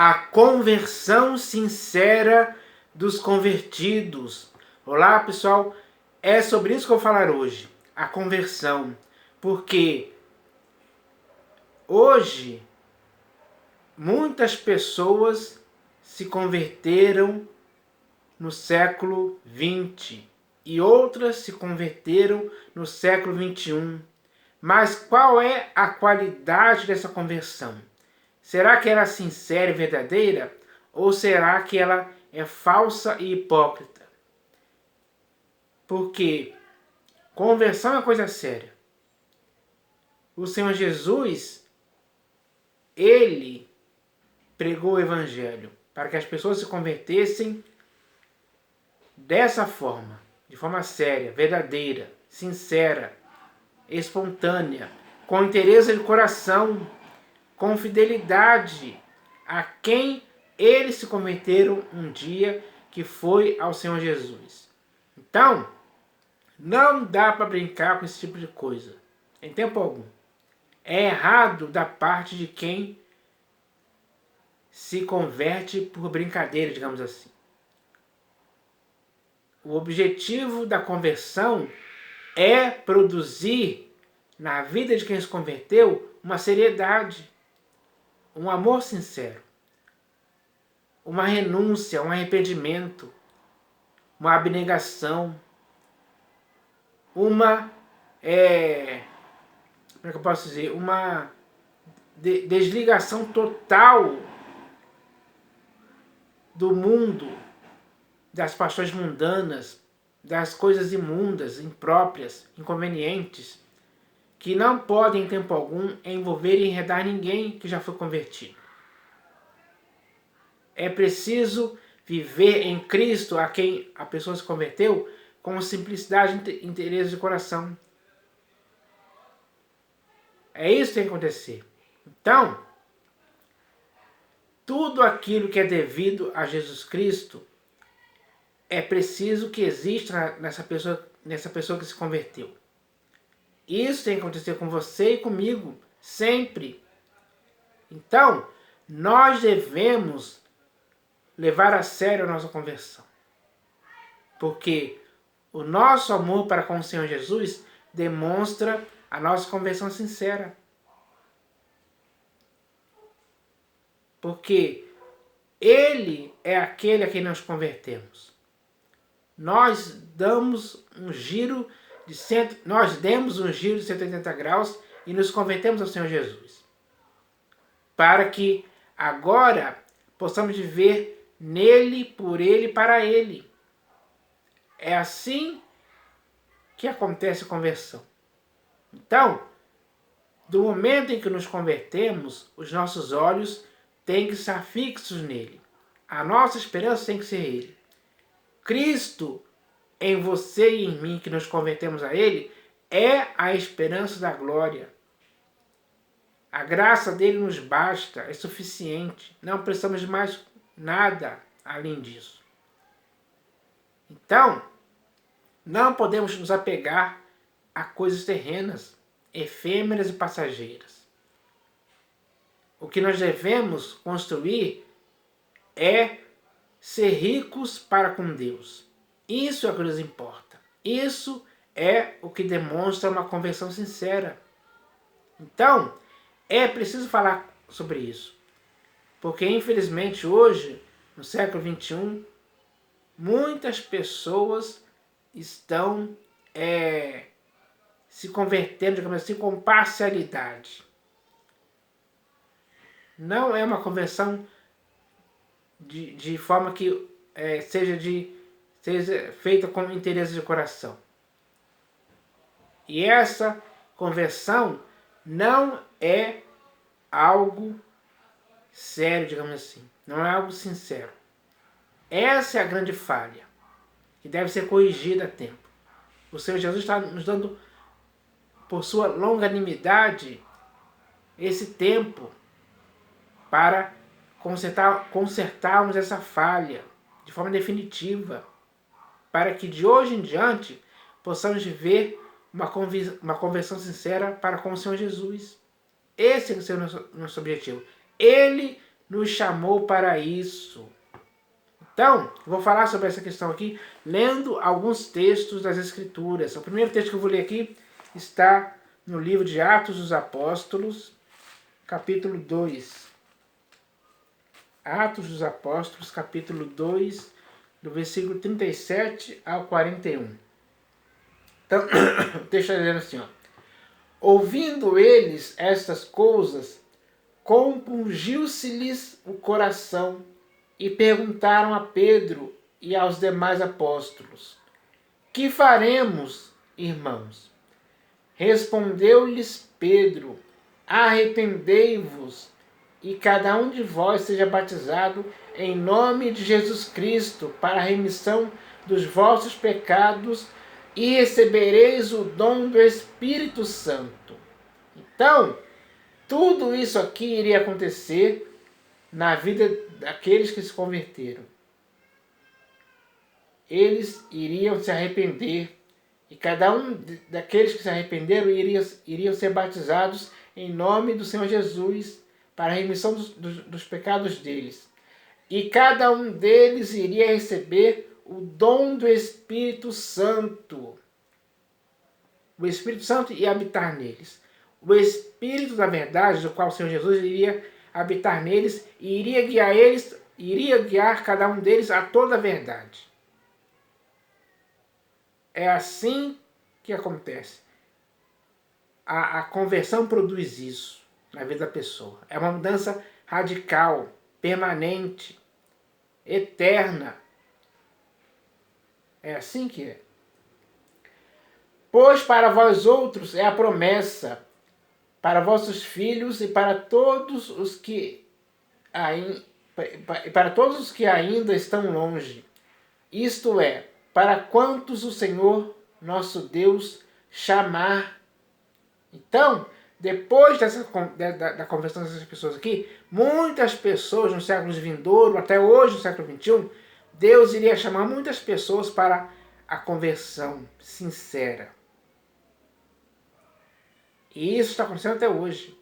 a conversão sincera dos convertidos. Olá, pessoal, é sobre isso que eu vou falar hoje, a conversão, porque hoje muitas pessoas se converteram no século XX e outras se converteram no século XXI. Mas qual é a qualidade dessa conversão? Será que ela é sincera e verdadeira? Ou será que ela é falsa e hipócrita? Porque conversão é coisa séria. O Senhor Jesus, Ele pregou o Evangelho para que as pessoas se convertessem dessa forma, de forma séria, verdadeira, sincera, espontânea, com interesse de coração, com fidelidade a quem eles se converteram um dia, que foi ao Senhor Jesus. Então, não dá para brincar com esse tipo de coisa, em tempo algum. É errado da parte de quem se converte por brincadeira, digamos assim. O objetivo da conversão é produzir na vida de quem se converteu uma seriedade, um amor sincero, uma renúncia, um arrependimento, uma abnegação, uma, como é que eu posso dizer, uma desligação total do mundo, das paixões mundanas, das coisas imundas, impróprias, inconvenientes, que não podem em tempo algum envolver e enredar ninguém que já foi convertido. É preciso viver em Cristo, a quem a pessoa se converteu, com simplicidade e interesse de coração. É isso que tem que acontecer. Então, tudo aquilo que é devido a Jesus Cristo é preciso que exista nessa pessoa que se converteu. Isso tem que acontecer com você e comigo, sempre. Então, nós devemos levar a sério a nossa conversão. Porque o nosso amor para com o Senhor Jesus demonstra a nossa conversão sincera. Porque Ele é aquele a quem nós convertemos. Nós demos um giro de 180 graus e nos convertemos ao Senhor Jesus. Para que agora possamos viver nele, por ele, para ele. É assim que acontece a conversão. Então, do momento em que nos convertemos, os nossos olhos têm que estar fixos nele. A nossa esperança tem que ser ele. Cristo, em você e em mim, que nos convertemos a ele, é a esperança da glória. A graça dele nos basta, é suficiente. Não precisamos de mais nada além disso. Então, não podemos nos apegar a coisas terrenas, efêmeras e passageiras. O que nós devemos construir é ser ricos para com Deus. Isso é o que nos importa. Isso é o que demonstra uma conversão sincera. Então, é preciso falar sobre isso. Porque, infelizmente, hoje, no século XXI, muitas pessoas estão se convertendo, digamos assim, com parcialidade. Não é uma conversão de forma que seja feita com interesse de coração. E essa conversão não é algo sério, digamos assim. Não é algo sincero. Essa é a grande falha, que deve ser corrigida a tempo. O Senhor Jesus está nos dando, por sua longanimidade, esse tempo para consertarmos essa falha de forma definitiva, para que de hoje em diante possamos viver uma conversão sincera para com o Senhor Jesus. Esse é o nosso objetivo. Ele nos chamou para isso. Então, vou falar sobre essa questão aqui, lendo alguns textos das Escrituras. O primeiro texto que eu vou ler aqui está no livro de Atos dos Apóstolos, capítulo 2. Atos dos Apóstolos, capítulo 2, do versículo 37 ao 41. Então, o texto está dizendo assim, ó. Ouvindo eles estas coisas, compungiu-se-lhes o coração e perguntaram a Pedro e aos demais apóstolos: que faremos, irmãos? Respondeu-lhes Pedro: arrependei-vos e cada um de vós seja batizado em nome de Jesus Cristo para a remissão dos vossos pecados e recebereis o dom do Espírito Santo. Então, tudo isso aqui iria acontecer na vida daqueles que se converteram. Eles iriam se arrepender e cada um daqueles que se arrependeram iriam ser batizados em nome do Senhor Jesus para a remissão dos pecados deles. E cada um deles iria receber o dom do Espírito Santo. O Espírito Santo ia habitar neles. O Espírito da verdade, do qual o Senhor Jesus iria habitar neles e iria guiar cada um deles a toda a verdade. É assim que acontece. A conversão produz isso na vida da pessoa. É uma mudança radical, permanente, eterna. É assim que é. Pois para vós outros é a promessa, para vossos filhos e para todos os que ainda estão longe. Isto é, para quantos o Senhor nosso Deus chamar. Então, depois da conversão dessas pessoas aqui, muitas pessoas no século vindouro, até hoje no século XXI, Deus iria chamar muitas pessoas para a conversão sincera. E isso está acontecendo até hoje.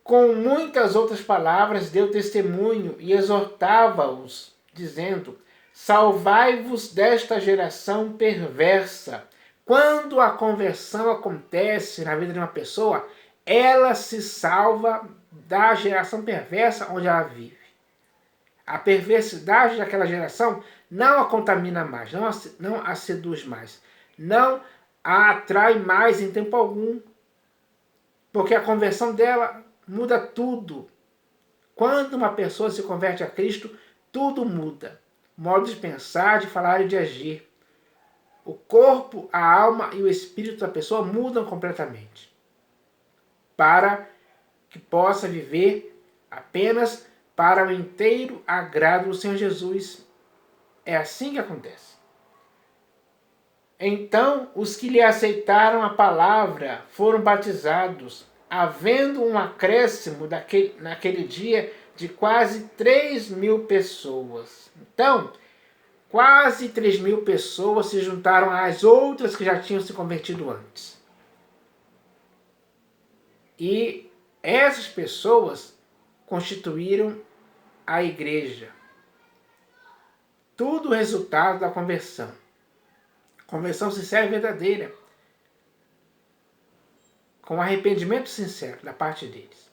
Com muitas outras palavras, deu testemunho e exortava-os, dizendo: salvai-vos desta geração perversa. Quando a conversão acontece na vida de uma pessoa, ela se salva da geração perversa onde ela vive. A perversidade daquela geração não a contamina mais, não a seduz mais, não a atrai mais em tempo algum, porque a conversão dela muda tudo. Quando uma pessoa se converte a Cristo, tudo muda. O modo de pensar, de falar e de agir. O corpo, a alma e o espírito da pessoa mudam completamente. Para que possa viver apenas para o inteiro agrado do Senhor Jesus. É assim que acontece. Então, os que lhe aceitaram a palavra foram batizados, havendo um acréscimo naquele dia de quase 3.000 pessoas. Então, quase 3.000 pessoas se juntaram às outras que já tinham se convertido antes. E essas pessoas constituíram a igreja. Tudo resultado da conversão. Conversão sincera e verdadeira. Com arrependimento sincero da parte deles.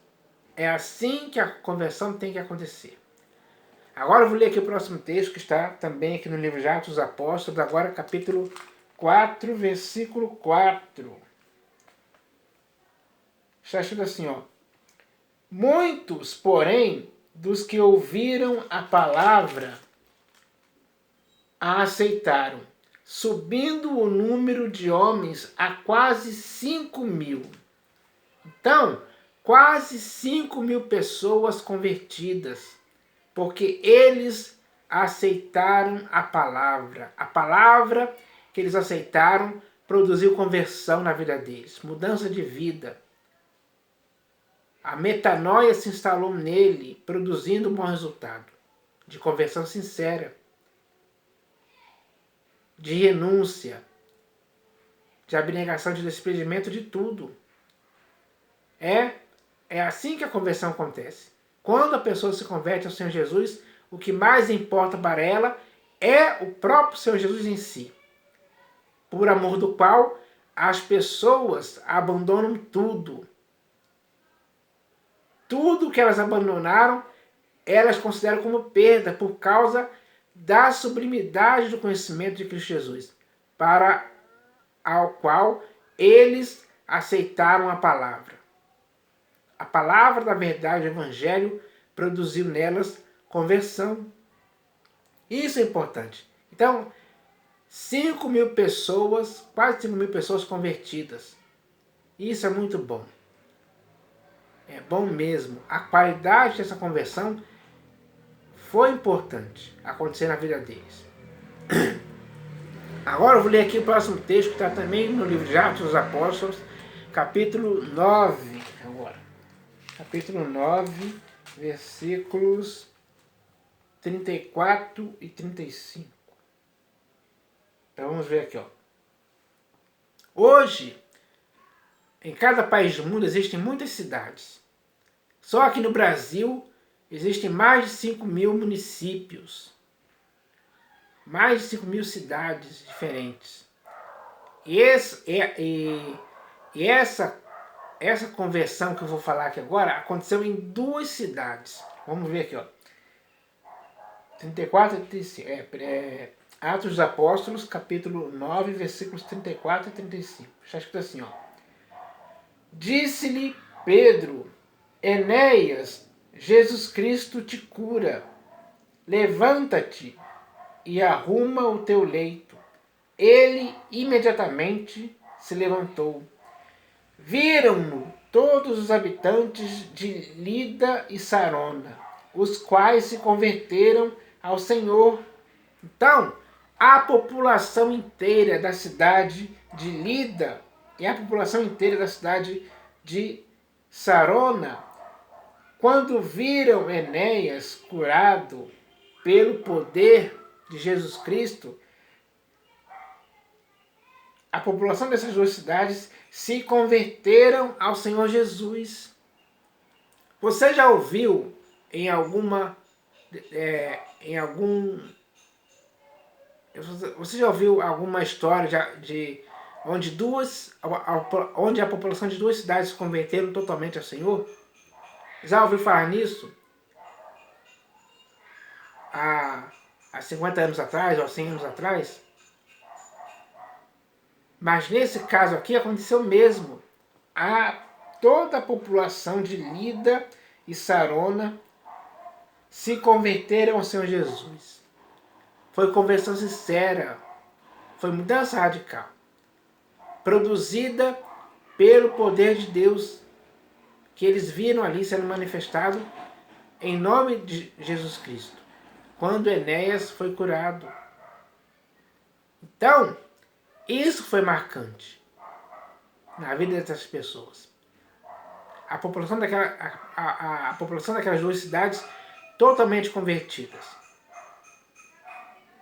É assim que a conversão tem que acontecer. Agora eu vou ler aqui o próximo texto, que está também aqui no livro de Atos dos Apóstolos, agora capítulo 4, versículo 4. Está escrito assim, ó. Muitos, porém, dos que ouviram a palavra, a aceitaram, subindo o número de homens a quase 5.000. Então, quase 5.000 pessoas convertidas, porque eles aceitaram a palavra. A palavra que eles aceitaram produziu conversão na vida deles, mudança de vida. A metanoia se instalou nele, produzindo um bom resultado, de conversão sincera, de renúncia, de abnegação, de desprendimento de tudo. É É assim que a conversão acontece. Quando a pessoa se converte ao Senhor Jesus, o que mais importa para ela é o próprio Senhor Jesus em si, por amor do qual as pessoas abandonam tudo. Tudo que elas abandonaram, elas consideram como perda por causa da sublimidade do conhecimento de Cristo Jesus, para ao qual eles aceitaram a palavra. A palavra da verdade, o Evangelho, produziu nelas conversão. Isso é importante. Então, 5.000 pessoas, quase 5.000 pessoas convertidas. Isso é muito bom. É bom mesmo. A qualidade dessa conversão foi importante acontecer na vida deles. Agora eu vou ler aqui o próximo texto, que está também no livro de Atos dos Apóstolos, capítulo 9. Agora. Capítulo 9, versículos 34 e 35. Então vamos ver aqui, ó. Hoje, em cada país do mundo existem muitas cidades. Só aqui no Brasil existem mais de 5.000 municípios. Mais de 5.000 cidades diferentes. E essa conversão que eu vou falar aqui agora aconteceu em 2 cidades. Vamos ver aqui, ó. 34 e 35. Atos dos Apóstolos, capítulo 9, versículos 34 e 35. Está escrito assim, ó. Disse-lhe Pedro: Enéas, Jesus Cristo te cura. Levanta-te e arruma o teu leito. Ele imediatamente se levantou. Viram-no todos os habitantes de Lida e Sarona, os quais se converteram ao Senhor. Então, a população inteira da cidade de Lida e a população inteira da cidade de Sarona, quando viram Enéas curado pelo poder de Jesus Cristo, a população dessas 2 cidades se converteram ao Senhor Jesus. Você já ouviu você já ouviu alguma história onde a população de 2 cidades se converteram totalmente ao Senhor? Já ouviu falar nisso? Há 50 anos atrás ou 100 anos atrás? Mas nesse caso aqui aconteceu mesmo. Toda a população de Lida e Sarona se converteram ao Senhor Jesus. Foi conversão sincera, foi mudança radical, produzida pelo poder de Deus, que eles viram ali sendo manifestado em nome de Jesus Cristo, quando Enéas foi curado. Então, isso foi marcante na vida dessas pessoas. A população daquelas 2 cidades totalmente convertidas.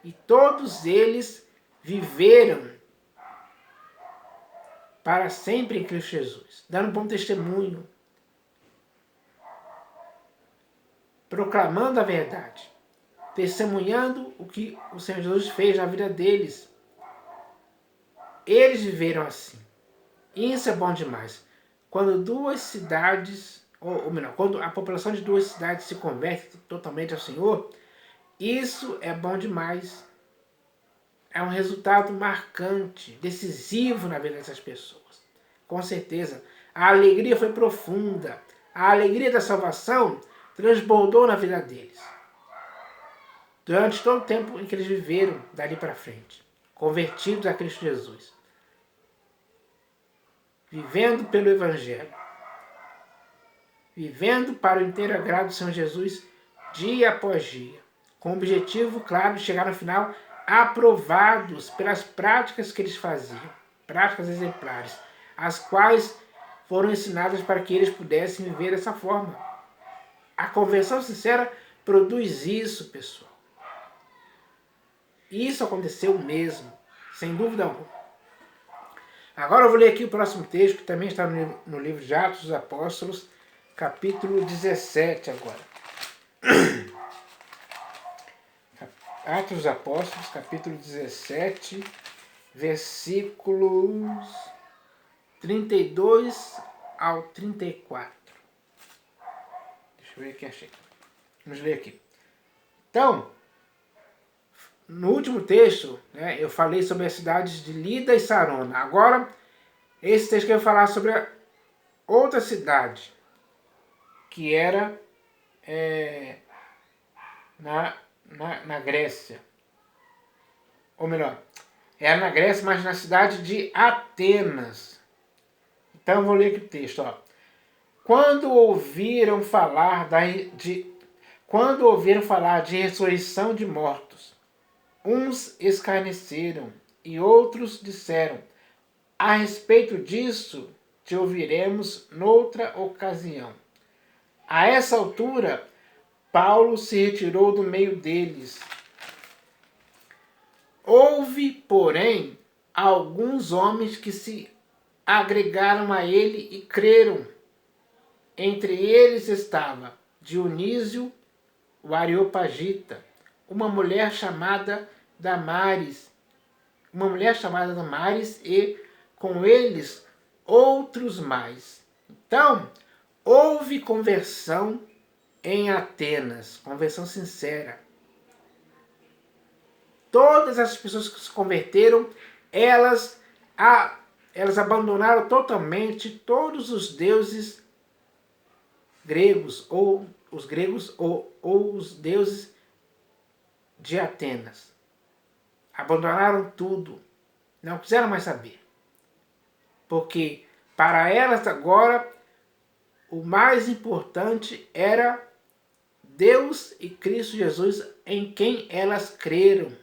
E todos eles viveram para sempre em Cristo Jesus, dando bom testemunho, proclamando a verdade, testemunhando o que o Senhor Jesus fez na vida deles. Eles viveram assim. Isso é bom demais. Quando 2 cidades, ou melhor, quando a população de 2 cidades se converte totalmente ao Senhor, isso é bom demais. É um resultado marcante, decisivo na vida dessas pessoas. Com certeza. A alegria foi profunda. A alegria da salvação transbordou na vida deles. Durante todo o tempo em que eles viveram dali para frente. Convertidos a Cristo Jesus. Vivendo pelo Evangelho. Vivendo para o inteiro agrado do Senhor Jesus dia após dia. Com o objetivo, claro, de chegar no final aprovados pelas práticas que eles faziam. Práticas exemplares. As quais foram ensinadas para que eles pudessem viver dessa forma. A conversão sincera produz isso, pessoal. Isso aconteceu mesmo, sem dúvida alguma. Agora eu vou ler aqui o próximo texto, que também está no livro de Atos dos Apóstolos, capítulo 17 agora. Atos dos Apóstolos, capítulo 17, versículos 32 ao 34. Deixa eu ver aqui, achei. Vamos ler aqui. Então, no último texto, né, eu falei sobre as cidades de Lida e Sarona. Agora, esse texto que eu vou falar sobre a outra cidade, que era na Grécia. Ou melhor, era na Grécia, mas na cidade de Atenas. Então, eu vou ler aqui o texto. Ó. Quando ouviram falar de ressurreição de mortos, uns escarneceram e outros disseram: a respeito disso te ouviremos noutra ocasião. A essa altura, Paulo se retirou do meio deles. Houve, porém, alguns homens que se agregaram a ele e creram. Entre eles estava Dionísio, o Areopagita, uma mulher chamada Damaris e com eles outros mais. Então, houve conversão em Atenas, conversão sincera. Todas as pessoas que se converteram, elas abandonaram totalmente todos os deuses gregos, ou os deuses de Atenas. Abandonaram tudo, não quiseram mais saber. Porque para elas agora o mais importante era Deus e Cristo Jesus, em quem elas creram.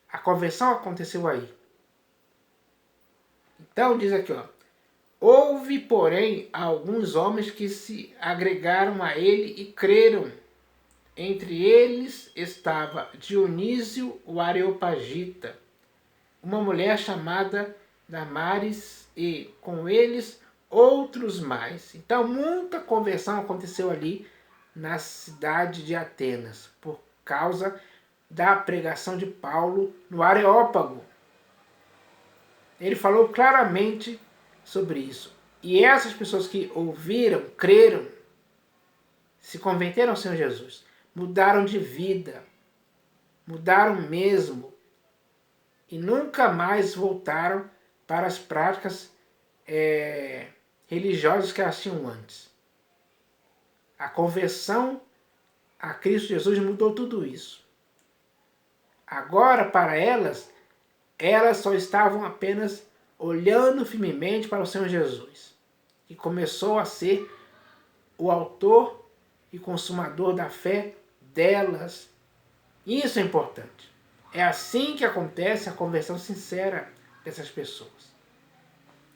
A conversão aconteceu aí. Então diz aqui, ó. Houve, porém, alguns homens que se agregaram a ele e creram. Entre eles estava Dionísio, o Areopagita, uma mulher chamada Damaris e com eles outros mais. Então muita conversão aconteceu ali na cidade de Atenas, por causa da pregação de Paulo no Areópago. Ele falou claramente sobre isso. E essas pessoas que ouviram, creram, se converteram ao Senhor Jesus, mudaram de vida, mudaram mesmo, e nunca mais voltaram para as práticas religiosas que elas tinham antes. A conversão a Cristo Jesus mudou tudo isso. Agora, para elas só estavam apenas olhando firmemente para o Senhor Jesus, que começou a ser o autor e consumador da fé delas. Isso é importante. É assim que acontece a conversão sincera dessas pessoas.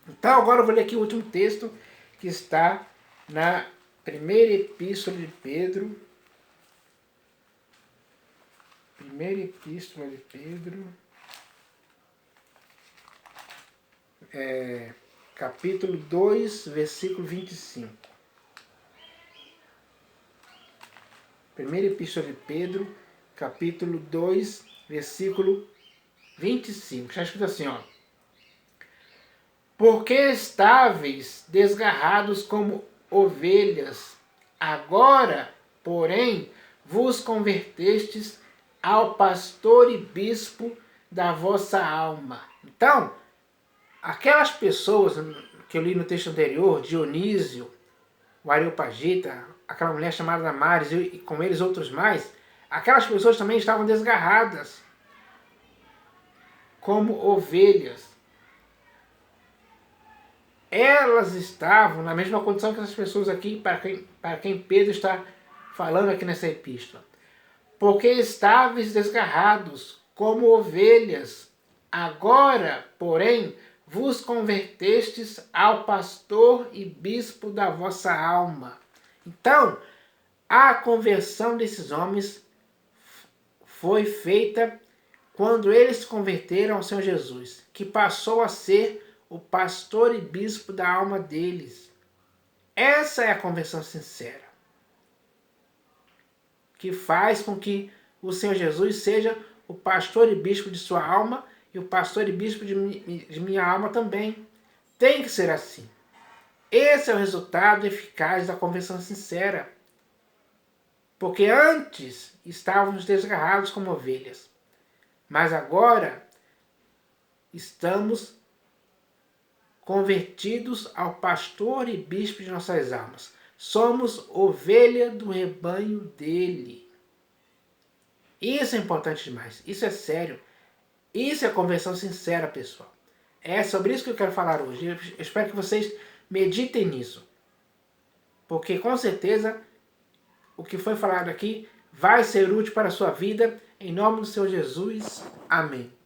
Então agora eu vou ler aqui o último texto, que está na primeira epístola de Pedro. Primeira epístola de Pedro, capítulo 2, versículo 25. Primeira epístola de Pedro, capítulo 2, versículo 25. Está escrito assim, ó. Porque estáveis desgarrados como ovelhas, agora, porém, vos convertestes ao pastor e bispo da vossa alma. Então, aquelas pessoas que eu li no texto anterior, Dionísio, o Areopagita, aquela mulher chamada Damaris e com eles outros mais, aquelas pessoas também estavam desgarradas como ovelhas. Elas estavam na mesma condição que essas pessoas aqui, para quem Pedro está falando aqui nessa epístola. Porque estáveis desgarrados como ovelhas, agora, porém, vos convertestes ao pastor e bispo da vossa alma. Então, a conversão desses homens foi feita quando eles se converteram ao Senhor Jesus, que passou a ser o pastor e bispo da alma deles. Essa é a conversão sincera, que faz com que o Senhor Jesus seja o pastor e bispo de sua alma e o pastor e bispo de minha alma também. Tem que ser assim. Esse é o resultado eficaz da conversão sincera. Porque antes estávamos desgarrados como ovelhas, mas agora estamos convertidos ao pastor e bispo de nossas almas. Somos ovelha do rebanho dele. Isso é importante demais. Isso é sério. Isso é conversão sincera, pessoal. É sobre isso que eu quero falar hoje. Eu espero que vocês meditem nisso. Porque com certeza o que foi falado aqui vai ser útil para a sua vida. Em nome do Senhor Jesus. Amém.